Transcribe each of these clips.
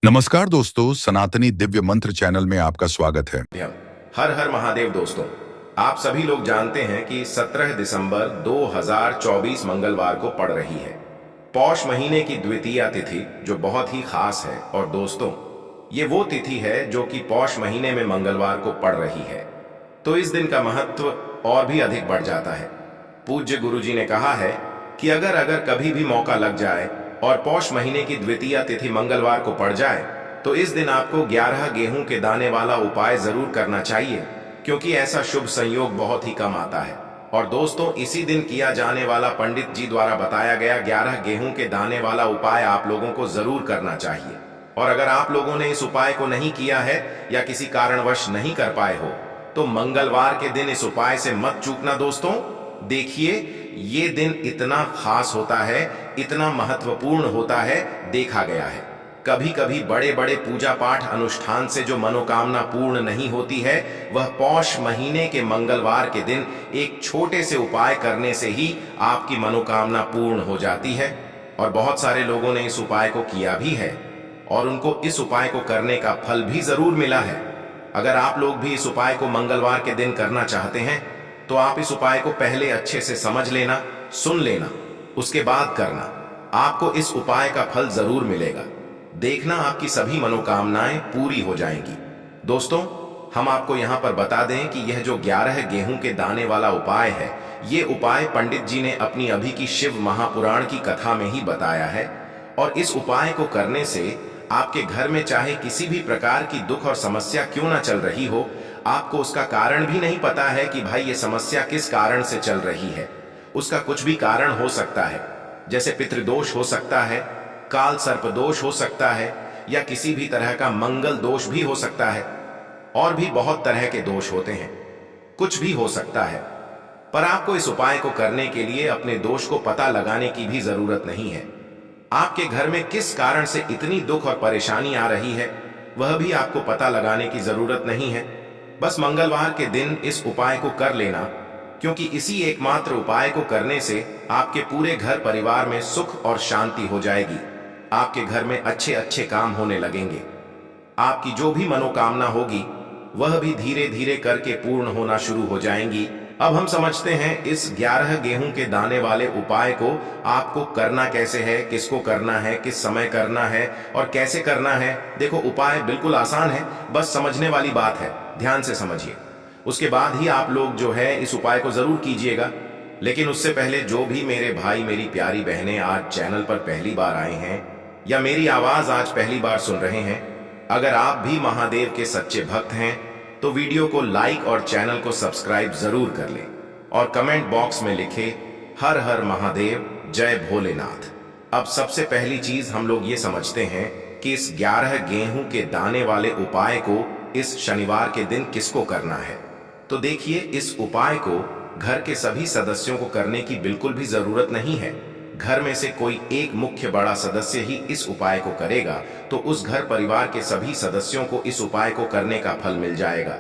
नमस्कार दोस्तों, सनातनी दिव्य मंत्र चैनल में आपका स्वागत है। हर हर महादेव दोस्तों, आप सभी लोग जानते हैं कि 17 दिसंबर 2024 मंगलवार को पड़ रही है पौष महीने की द्वितीया तिथि, जो बहुत ही खास है। और दोस्तों, ये वो तिथि है जो कि पौष महीने में मंगलवार को पड़ रही है, तो इस दिन का महत्व और भी अधिक बढ़ जाता है। पूज्य गुरुजी ने कहा है कि अगर अगर कभी भी मौका लग जाए और पौष महीने की द्वितीया तिथि मंगलवार को पड़ जाए, तो इस दिन आपको 11 गेहूं के दाने वाला उपाय जरूर करना चाहिए, क्योंकि ऐसा शुभ संयोग बहुत ही कम आता है। और दोस्तों, इसी दिन किया जाने वाला पंडित जी द्वारा बताया गया 11 गेहूं के दाने वाला उपाय आप लोगों को जरूर करना चाहिए। और अगर आप लोगों ने इस उपाय को नहीं किया है या किसी कारणवश नहीं कर पाए हो, तो मंगलवार के दिन इस उपाय से मत चूकना दोस्तों। देखिए, ये दिन इतना खास होता है, इतना महत्वपूर्ण होता है। देखा गया है कभी कभी बड़े बड़े पूजा पाठ अनुष्ठान से जो मनोकामना पूर्ण नहीं होती है, वह पौष महीने के मंगलवार के दिन एक छोटे से उपाय करने से ही आपकी मनोकामना पूर्ण हो जाती है। और बहुत सारे लोगों ने इस उपाय को किया भी है और उनको इस उपाय को करने का फल भी जरूर मिला है। अगर आप लोग भी इस उपाय को मंगलवार के दिन करना चाहते हैं, तो आप इस उपाय को पहले अच्छे से समझ लेना, सुन लेना, उसके बाद करना। आपको इस उपाय का फल जरूर मिलेगा। देखना, आपकी सभी मनोकामनाएं पूरी हो जाएंगी। दोस्तों, हम आपको यहां पर बता दें कि यह जो 11 गेहूं के दाने वाला उपाय है, ये उपाय पंडित जी ने अपनी अभी की शिव महापुराण की कथा में ही बताया है। और इस उपाय को करने से आपके घर में चाहे किसी भी प्रकार की दुख और समस्या क्यों ना चल रही हो, आपको उसका कारण भी नहीं पता है कि भाई ये समस्या किस कारण से चल रही है। उसका कुछ भी कारण हो सकता है, जैसे पितृदोष हो सकता है, काल सर्प दोष हो सकता है, या किसी भी तरह का मंगल दोष भी हो सकता है। और भी बहुत तरह के दोष होते हैं, कुछ भी हो सकता है। पर आपको इस उपाय को करने के लिए अपने दोष को पता लगाने की भी जरूरत नहीं है। आपके घर में किस कारण से इतनी दुख और परेशानी आ रही है, वह भी आपको पता लगाने की जरूरत नहीं है। बस मंगलवार के दिन इस उपाय को कर लेना, क्योंकि इसी एकमात्र उपाय को करने से आपके पूरे घर परिवार में सुख और शांति हो जाएगी। आपके घर में अच्छे अच्छे काम होने लगेंगे। आपकी जो भी मनोकामना होगी, वह भी धीरे धीरे करके पूर्ण होना शुरू हो जाएंगी। अब हम समझते हैं इस 11 गेहूं के दाने वाले उपाय को आपको करना कैसे है, किसको करना है, किस समय करना है और कैसे करना है। देखो, उपाय बिल्कुल आसान है, बस समझने वाली बात है। ध्यान से समझिए, उसके बाद ही आप लोग जो है इस उपाय को जरूर कीजिएगा। लेकिन उससे पहले जो भी मेरे भाई मेरी प्यारी बहनें आज चैनल पर पहली बार आए हैं या मेरी आवाज आज पहली बार सुन रहे हैं, अगर आप भी महादेव के सच्चे भक्त हैं, तो वीडियो को लाइक और चैनल को सब्सक्राइब जरूर कर लें और कमेंट बॉक्स में लिखे हर हर महादेव, जय भोलेनाथ। अब सबसे पहली चीज हम लोग ये समझते हैं कि इस 11 गेहूं के दाने वाले उपाय को इस शनिवार के दिन किसको करना है। तो देखिए, इस उपाय को घर के सभी सदस्यों को करने की बिल्कुल भी जरूरत नहीं है। घर में से कोई एक मुख्य बड़ा सदस्य ही इस उपाय को करेगा, तो उस घर परिवार के सभी सदस्यों को इस उपाय को करने का फल मिल जाएगा।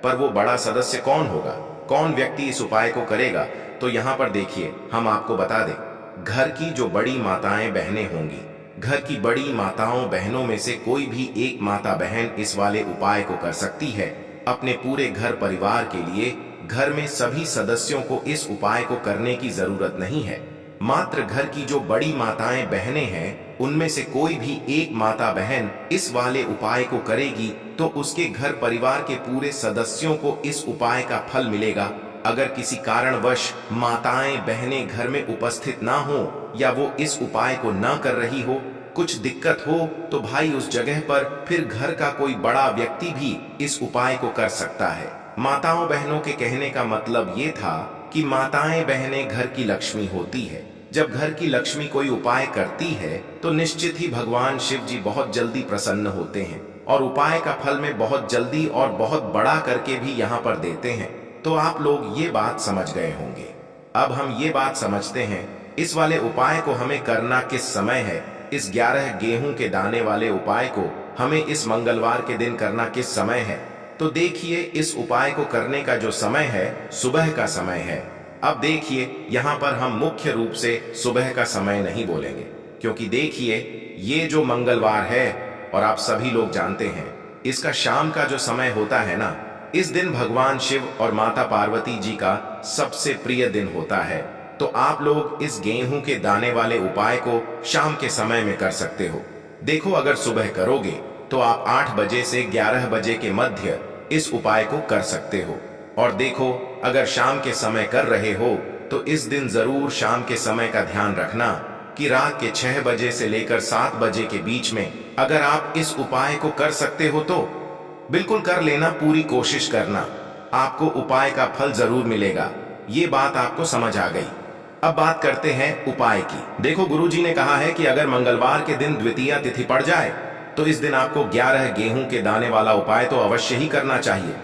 पर वो बड़ा सदस्य कौन होगा, कौन व्यक्ति इस उपाय को करेगा, तो यहाँ पर देखिए, हम आपको बता दें, घर की जो बड़ी माताएं बहनें होंगी, घर की बड़ी माताओं बहनों में से कोई भी एक माता बहन इस वाले उपाय को कर सकती है। अपने पूरे घर परिवार के लिए घर में सभी सदस्यों को इस उपाय को करने की जरूरत नहीं है। मात्र घर की जो बड़ी माताएं बहनें हैं, उनमें से कोई भी एक माता बहन इस वाले उपाय को करेगी, तो उसके घर परिवार के पूरे सदस्यों को इस उपाय का फल मिलेगा। अगर किसी कारणवश माताएं बहनें घर में उपस्थित ना हो या वो इस उपाय को ना कर रही हो, कुछ दिक्कत हो, तो भाई उस जगह पर फिर घर का कोई बड़ा व्यक्ति भी इस उपाय को कर सकता है। माताओं बहनों के कहने का मतलब ये था कि माताएं बहनें घर की लक्ष्मी होती है। जब घर की लक्ष्मी कोई उपाय करती है, तो निश्चित ही भगवान शिव जी बहुत जल्दी प्रसन्न होते हैं और उपाय का फल में बहुत जल्दी और बहुत बड़ा करके भी यहाँ पर देते हैं। तो आप लोग ये बात समझ गए होंगे। अब हम ये बात समझते हैं, इस वाले उपाय को हमें करना किस समय है। इस 11 गेहूं के दाने वाले उपाय को हमें इस मंगलवार के दिन करना किस समय है। तो देखिए, इस उपाय को करने का जो समय है, सुबह का समय है। अब देखिए, यहाँ पर हम मुख्य रूप से सुबह का समय नहीं बोलेंगे, क्योंकि देखिए, ये जो मंगलवार है, और आप सभी लोग जानते हैं इसका शाम का जो समय होता है ना, इस दिन भगवान शिव और माता पार्वती जी का सबसे प्रिय दिन होता है। तो आप लोग इस गेहूं के दाने वाले उपाय को शाम के समय में कर सकते हो। देखो, अगर सुबह करोगे तो आप 8 बजे से 11 बजे के मध्य इस उपाय को कर सकते हो। और देखो, अगर शाम के समय कर रहे हो तो इस दिन जरूर शाम के समय का ध्यान रखना कि रात के 6 बजे से लेकर 7 बजे के बीच में अगर आप इस उपाय को कर सकते हो तो बिल्कुल कर लेना, पूरी कोशिश करना, आपको उपाय का फल जरूर मिलेगा। ये बात आपको समझ आ गई। अब बात करते हैं उपाय की। देखो, गुरुजी ने कहा है कि अगर मंगलवार के दिन द्वितीया तिथि पड़ जाए तो इस दिन आपको 11 गेहूं के दाने वाला उपाय तो अवश्य ही करना चाहिए।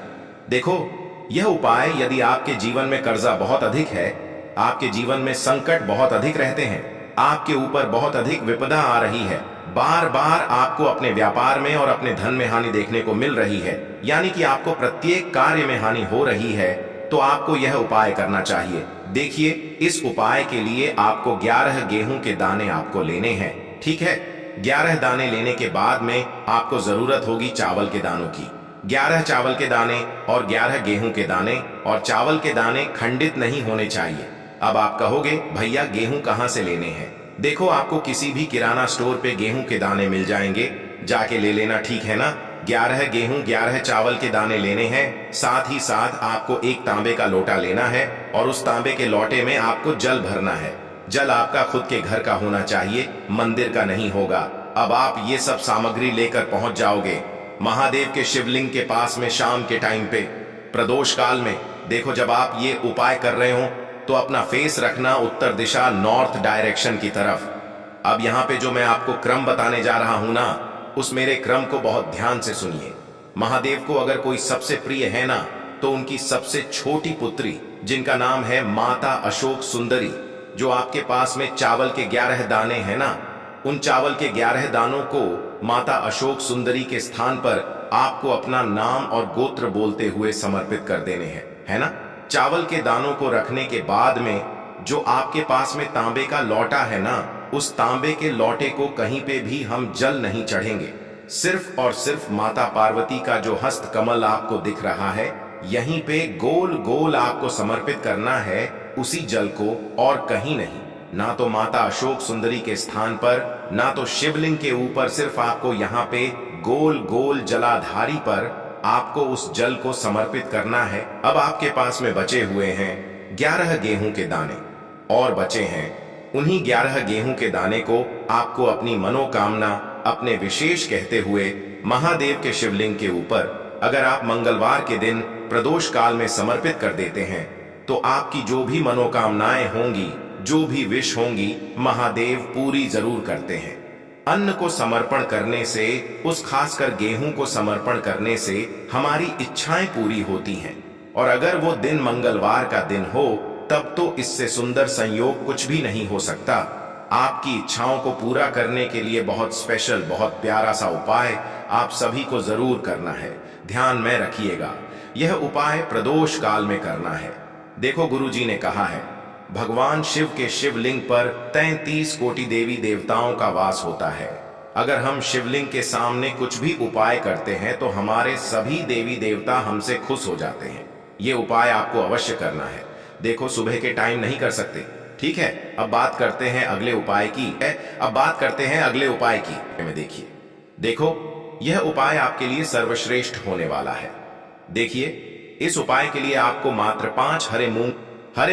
देखो, यह उपाय यदि आपके जीवन में कर्जा बहुत अधिक है, आपके जीवन में संकट बहुत अधिक रहते हैं, आपके ऊपर बहुत अधिक विपदा आ रही है, बार बार आपको अपने व्यापार में और अपने धन में हानि देखने को मिल रही है, यानी कि आपको प्रत्येक कार्य में हानि हो रही है, तो आपको यह उपाय करना चाहिए। देखिए, इस उपाय के लिए आपको 11 गेहूं के दाने आपको लेने हैं, ठीक है। 11 दाने लेने के बाद में आपको जरूरत होगी चावल के दानों की। 11 चावल के दाने और 11 गेहूं के दाने, और चावल के दाने खंडित नहीं होने चाहिए। अब आप कहोगे, भैया गेहूं कहां से लेने हैं? देखो, आपको किसी भी किराना स्टोर पे गेहूं के दाने मिल जाएंगे, जाके ले लेना, ठीक है ना। 11 गेहूं 11 चावल के दाने लेने हैं। साथ ही साथ आपको एक तांबे का लोटा लेना है और उस तांबे के लोटे में आपको जल भरना है। जल आपका खुद के घर का होना चाहिए, मंदिर का नहीं होगा। अब आप ये सब सामग्री लेकर पहुंच जाओगे महादेव के शिवलिंग के पास में शाम के टाइम पे, प्रदोष काल में। देखो, जब आप ये उपाय कर रहे हो तो अपना फेस रखना उत्तर दिशा, नॉर्थ डायरेक्शन की तरफ। अब यहाँ पे जो मैं आपको क्रम बताने जा रहा हूं ना, उस मेरे क्रम को बहुत ध्यान से सुनिए। महादेव को अगर कोई सबसे प्रिय है ना, तो उनकी सबसे छोटी पुत्री, जिनका नाम है माता अशोक सुंदरी, जो आपके पास में चावल के 11 दाने हैं ना, उन चावल के 11 दानों को माता अशोक सुंदरी के स्थान पर आपको अपना नाम और गोत्र बोलते हुए समर्पित कर देने हैं, है ना। चावल के दानों को रखने के बाद में जो आपके पास में तांबे का लोटा है ना, उस तांबे के लोटे को कहीं पे भी हम जल नहीं चढ़ेंगे। सिर्फ और सिर्फ माता पार्वती का जो हस्त कमल आपको दिख रहा है, यहीं पे गोल गोल आपको समर्पित करना है उसी जल को, और कहीं नहीं। ना तो माता अशोक सुंदरी के स्थान पर, ना तो शिवलिंग के ऊपर, सिर्फ आपको यहाँ पे गोल गोल जलाधारी पर आपको उस जल को समर्पित करना है। अब आपके पास में बचे हुए हैं 11 गेहूं के दाने, और बचे हैं उन्हीं 11 गेहूं के दाने को आपको अपनी मनोकामना, अपने विशेष कहते हुए महादेव के शिवलिंग के ऊपर अगर आप मंगलवार के दिन प्रदोष काल में समर्पित कर देते हैं, तो आपकी जो भी मनोकामनाएं होंगी, जो भी विश होंगी, महादेव पूरी जरूर करते हैं। अन्न को समर्पण करने से, उस खासकर गेहूं को समर्पण करने से हमारी इच्छाएं पूरी होती हैं। और अगर वो दिन मंगलवार का दिन हो, तब तो इससे सुंदर संयोग कुछ भी नहीं हो सकता। आपकी इच्छाओं को पूरा करने के लिए बहुत स्पेशल, बहुत प्यारा सा उपाय आप सभी को जरूर करना है। ध्यान में रखिएगा, यह उपाय प्रदोष काल में करना है। देखो, गुरुजी ने कहा है, भगवान शिव के शिवलिंग पर 33 कोटि देवी देवताओं का वास होता है। अगर हम शिवलिंग के सामने कुछ भी उपाय करते हैं तो हमारे सभी देवी देवता हमसे खुश हो जाते हैं। ये उपाय आपको अवश्य करना है। देखो, सुबह के टाइम नहीं कर सकते, ठीक है। अब बात करते हैं अगले उपाय की। देखिए, देखो, यह उपाय आपके लिए सर्वश्रेष्ठ होने वाला है। देखिए, इस उपाय के लिए आपको मात्र 5 हरे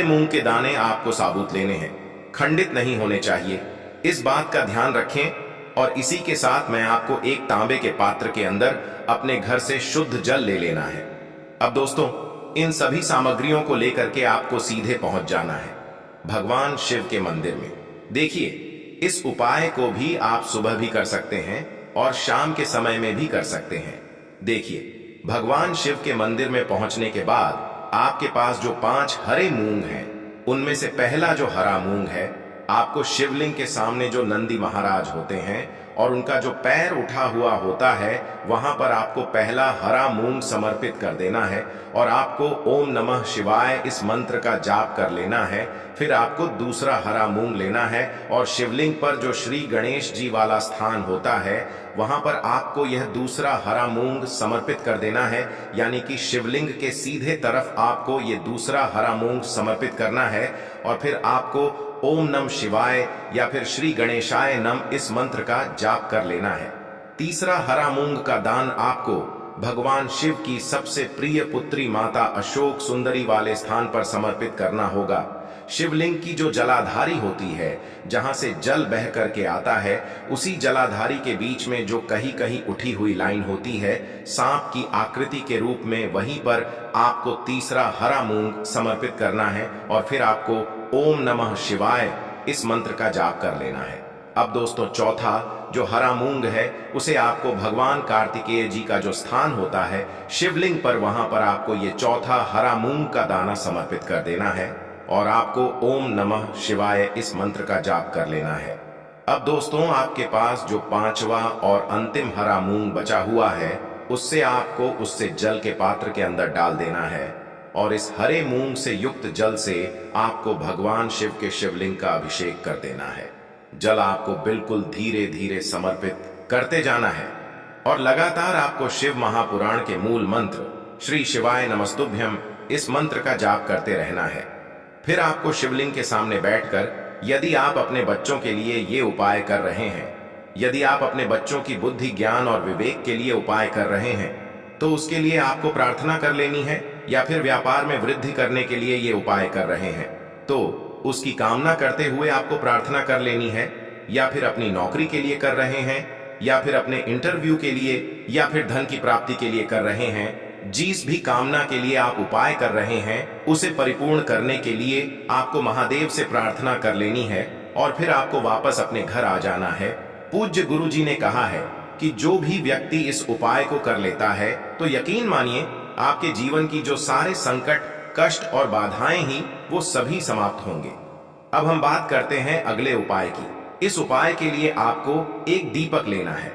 मूंग के दाने आपको साबुत लेने हैं, खंडित नहीं होने चाहिए। इस बात का ध्यान रखें। और इसी के साथ मैं आपको एक तांबे के पात्र के अंदर अपने घर से शुद्ध जल ले लेना है। अब दोस्तों, इन सभी सामग्रियों को लेकर के आपको सीधे पहुंच जाना है भगवान शिव के मंदिर में। देखिए, इस उपाय को भी आप सुबह भी कर सकते हैं और शाम के समय में भी कर सकते हैं। देखिए, भगवान शिव के मंदिर में पहुंचने के बाद आपके पास जो 5 हरे मूंग हैं, उनमें से पहला जो हरा मूंग है, आपको शिवलिंग के सामने जो नंदी महाराज होते हैं, और उनका जो पैर उठा हुआ होता है वहां पर आपको पहला हरा मूंग समर्पित कर देना है और आपको ओम नमः शिवाय इस मंत्र का जाप कर लेना है। फिर आपको दूसरा हरा मूंग लेना है और शिवलिंग पर जो श्री गणेश जी वाला स्थान होता है वहां पर आपको यह दूसरा हरा मूंग समर्पित कर देना है, यानी कि शिवलिंग के सीधे तरफ आपको ये दूसरा हरा मूंग समर्पित करना है और फिर आपको ओम नम शिवाय या फिर श्री गणेशाय नम इस मंत्र का जाप कर लेना है। तीसरा हरा मूंग का दान आपको भगवान शिव की सबसे प्रिय पुत्री माता अशोक सुंदरी वाले स्थान पर समर्पित करना होगा। शिवलिंग की जो जलाधारी होती है, जहां से जल बह करके आता है, उसी जलाधारी के बीच में जो कहीं कहीं उठी हुई लाइन होती है सांप की आकृति के रूप में, वहीं पर आपको तीसरा हरा मूंग समर्पित करना है और फिर आपको ओम नमः शिवाय इस मंत्र का जाप कर लेना है। अब दोस्तों चौथा जो हरा मूंग है उसे आपको भगवान कार्तिकेय जी का जो स्थान होता है शिवलिंग पर, वहां पर आपको ये चौथा हरा मूंग का दाना समर्पित कर देना है और आपको ओम नमः शिवाय इस मंत्र का जाप कर लेना है। अब दोस्तों आपके पास जो पांचवा और अंतिम हरा मूंग बचा हुआ है उससे आपको उससे जल के पात्र के अंदर डाल देना है और इस हरे मूंग से युक्त जल से आपको भगवान शिव के शिवलिंग का अभिषेक कर देना है। जल आपको बिल्कुल धीरे धीरे समर्पित करते जाना है और लगातार आपको शिव महापुराण के मूल मंत्र श्री शिवाय नमस्तुभ्यम इस मंत्र का जाप करते रहना है। फिर आपको शिवलिंग के सामने बैठकर, यदि आप अपने बच्चों के लिए ये उपाय कर रहे हैं, यदि आप अपने बच्चों की बुद्धि ज्ञान और विवेक के लिए उपाय कर रहे हैं, तो उसके लिए आपको प्रार्थना कर लेनी है, या फिर व्यापार में वृद्धि करने के लिए ये उपाय कर रहे हैं तो उसकी कामना करते हुए आपको प्रार्थना कर लेनी है, या फिर अपनी नौकरी के लिए कर रहे हैं, या फिर अपने इंटरव्यू के लिए, या फिर धन की प्राप्ति के लिए कर रहे हैं। जिस भी कामना के लिए आप उपाय कर रहे हैं उसे परिपूर्ण करने के लिए आपको महादेव से प्रार्थना कर लेनी है और फिर आपको वापस अपने घर आ जाना है। पूज्य गुरु जी ने कहा है कि जो भी व्यक्ति इस उपाय को कर लेता है तो यकीन मानिए आपके जीवन की जो सारे संकट, कष्ट और बाधाएं ही वो सभी समाप्त होंगे। अब हम बात करते हैं अगले उपाय की। इस उपाय के लिए आपको एक दीपक लेना है।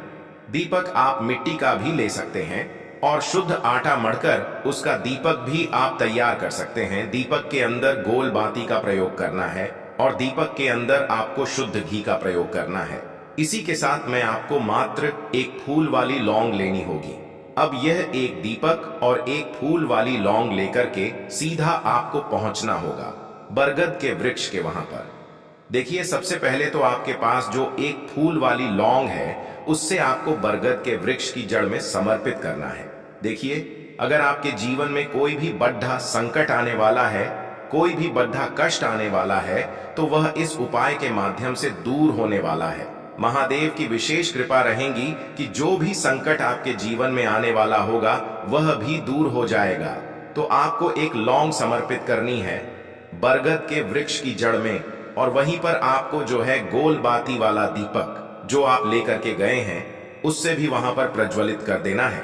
दीपक आप मिट्टी का भी ले सकते हैं और शुद्ध आटा मढ़कर उसका दीपक भी आप तैयार कर सकते हैं। दीपक के अंदर गोल बाती का प्रयोग करना है और दीपक के अंदर आपको शुद्ध घी का प्रयोग करना है। इसी के साथ में आपको मात्र एक फूल वाली लौंग लेनी होगी। अब यह एक दीपक और एक फूल वाली लौंग लेकर के सीधा आपको पहुंचना होगा बरगद के वृक्ष के वहां पर। देखिए, सबसे पहले तो आपके पास जो एक फूल वाली लौंग है उससे आपको बरगद के वृक्ष की जड़ में समर्पित करना है। देखिए, अगर आपके जीवन में कोई भी बड़ा संकट आने वाला है, कोई भी बड़ा कष्ट आने वाला है, तो वह इस उपाय के माध्यम से दूर होने वाला है। महादेव की विशेष कृपा रहेगी कि जो भी संकट आपके जीवन में आने वाला होगा वह भी दूर हो जाएगा। तो आपको एक लौंग समर्पित करनी है बरगद के वृक्ष की जड़ में और वहीं पर आपको जो है गोल बाती वाला दीपक जो आप लेकर के गए हैं उससे भी वहां पर प्रज्वलित कर देना है।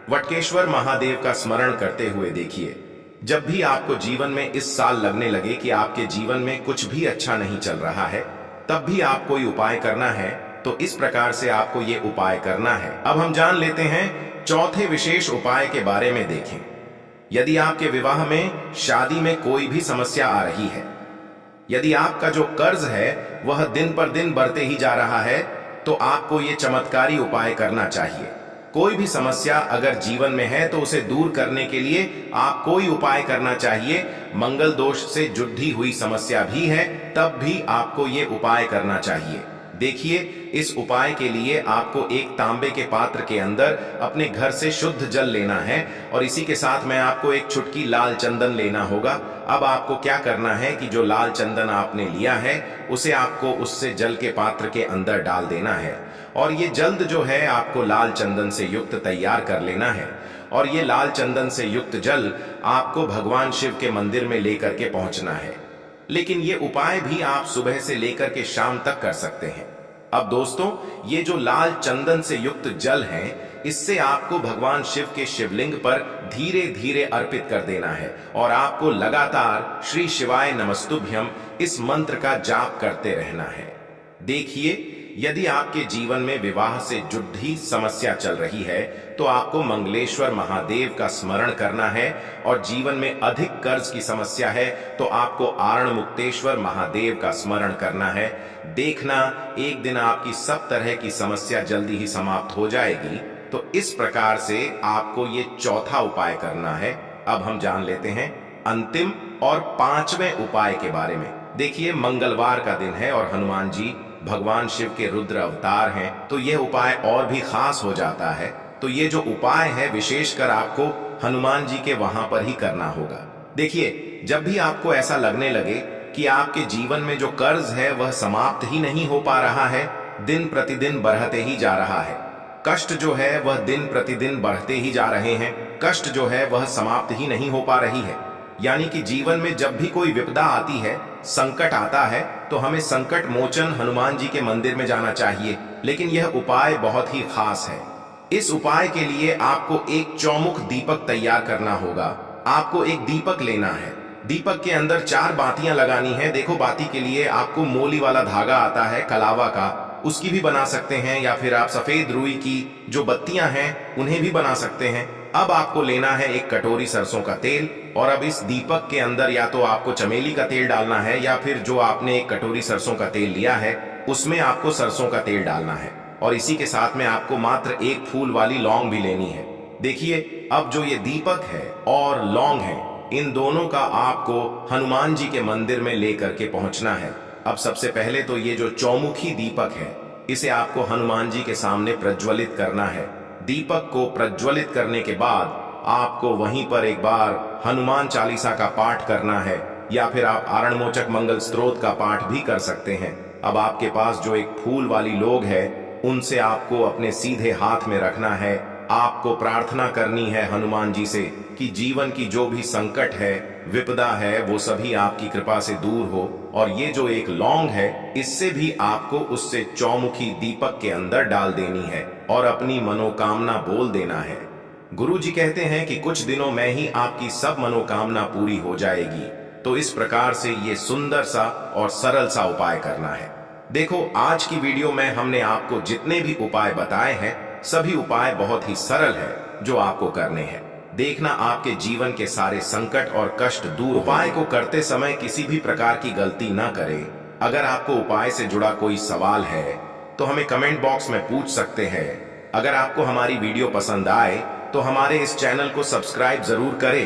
वटकेश्वर महादेव का स्मरण करते हुए देखिए, जब भी आपको जीवन में इस साल लगने लगे कि आपके जीवन में कुछ भी अच्छा नहीं चल रहा है, तब भी आप कोई उपाय करना है तो इस प्रकार से आपको ये उपाय करना है। अब हम जान लेते हैं चौथे विशेष उपाय के बारे में। देखें, यदि आपके विवाह में, शादी में कोई भी समस्या आ रही है, यदि आपका जो कर्ज है वह दिन पर दिन बढ़ते ही जा रहा है, तो आपको ये चमत्कारी उपाय करना चाहिए। कोई भी समस्या अगर जीवन में है तो उसे दूर करने के लिए आप कोई उपाय करना चाहिए। मंगल दोष से जुड़ी हुई समस्या भी है तब भी आपको ये उपाय करना चाहिए। देखिए, इस उपाय के लिए आपको एक तांबे के पात्र के अंदर अपने घर से शुद्ध जल लेना है और इसी के साथ में आपको एक चुटकी लाल चंदन लेना होगा। अब आपको क्या करना है कि जो लाल चंदन आपने लिया है उसे आपको उससे जल के पात्र के अंदर डाल देना है और ये जल्द जो है आपको लाल चंदन से युक्त तैयार कर लेना है और ये लाल चंदन से युक्त जल आपको भगवान शिव के मंदिर में लेकर के पहुंचना है। लेकिन ये उपाय भी आप सुबह से लेकर के शाम तक कर सकते हैं। अब दोस्तों, ये जो लाल चंदन से युक्त जल है, इससे आपको भगवान शिव के शिवलिंग पर धीरे धीरे अर्पित कर देना है और आपको लगातार श्री शिवाय नमस्तुभ्यम इस मंत्र का जाप करते रहना है। देखिए, यदि आपके जीवन में विवाह से जुड़ी समस्या चल रही है तो आपको मंगलेश्वर महादेव का स्मरण करना है, और जीवन में अधिक कर्ज की समस्या है तो आपको आरण मुक्तेश्वर महादेव का स्मरण करना है। देखना एक दिन आपकी सब तरह की समस्या जल्दी ही समाप्त हो जाएगी। तो इस प्रकार से आपको ये चौथा उपाय करना है। अब हम जान लेते हैं अंतिम और पांचवें उपाय के बारे में। देखिए, मंगलवार का दिन है और हनुमान जी भगवान शिव के रुद्र अवतार हैं, तो यह उपाय और भी खास हो जाता है। तो ये जो उपाय है विशेषकर आपको हनुमान जी के वहां पर ही करना होगा। देखिए, जब भी आपको ऐसा लगने लगे कि आपके जीवन में जो कर्ज है वह समाप्त ही नहीं हो पा रहा है, दिन प्रतिदिन बढ़ते ही जा रहा है, कष्ट जो है वह दिन प्रतिदिन बढ़ते ही जा रहे हैं, कष्ट जो है वह समाप्त ही नहीं हो पा रही है, यानी कि जीवन में जब भी कोई विपदा आती है, संकट आता है, तो हमें संकट मोचन हनुमान जी के मंदिर में जाना चाहिए। लेकिन यह उपाय बहुत ही खास है। इस उपाय के लिए आपको एक चौमुख दीपक तैयार करना होगा। आपको एक दीपक लेना है, दीपक के अंदर 4 बातियां लगानी है। देखो, बाती के लिए आपको मोली वाला धागा आता है कलावा का, उसकी भी बना सकते हैं, या फिर आप सफेद रुई की जो बत्तियां हैं उन्हें भी बना सकते हैं। अब आपको लेना है एक कटोरी सरसों का तेल, और अब इस दीपक के अंदर या तो आपको चमेली का तेल डालना है, या फिर जो आपने एक कटोरी सरसों का तेल लिया है उसमें आपको सरसों का तेल डालना है, और इसी के साथ में आपको मात्र एक फूल वाली लौंग भी लेनी है। देखिए, अब जो ये दीपक है और लौंग है, इन दोनों का आपको हनुमान जी के मंदिर में लेकर के पहुंचना है। अब सबसे पहले तो ये जो चौमुखी दीपक है, इसे आपको हनुमान जी के सामने प्रज्वलित करना है। दीपक को प्रज्वलित करने के बाद आपको वहीं पर एक बार हनुमान चालीसा का पाठ करना है, या फिर आप आरणमोचक मंगल स्तोत्र का पाठ भी कर सकते हैं। अब आपके पास जो एक फूल वाली लोग है, उनसे आपको अपने सीधे हाथ में रखना है। आपको प्रार्थना करनी है हनुमान जी से कि जीवन की जो भी संकट है, विपदा है, वो सभी आपकी कृपा से दूर हो। और ये जो एक लौंग है, इससे भी आपको उससे चौमुखी दीपक के अंदर डाल देनी है और अपनी मनोकामना बोल देना है। गुरु जी कहते हैं कि कुछ दिनों में ही आपकी सब मनोकामना पूरी हो जाएगी। तो इस प्रकार से ये सुंदर सा और सरल सा उपाय करना है। देखो, आज की वीडियो में हमने आपको जितने भी उपाय बताए हैं, सभी उपाय बहुत ही सरल है जो आपको करने हैं। देखना आपके जीवन के सारे संकट और कष्ट दूर। उपाय को करते समय किसी भी प्रकार की गलती ना करें। अगर आपको उपाय से जुड़ा कोई सवाल है तो हमें कमेंट बॉक्स में पूछ सकते हैं। अगर आपको हमारी वीडियो पसंद आए तो हमारे इस चैनल को सब्सक्राइब जरूर करें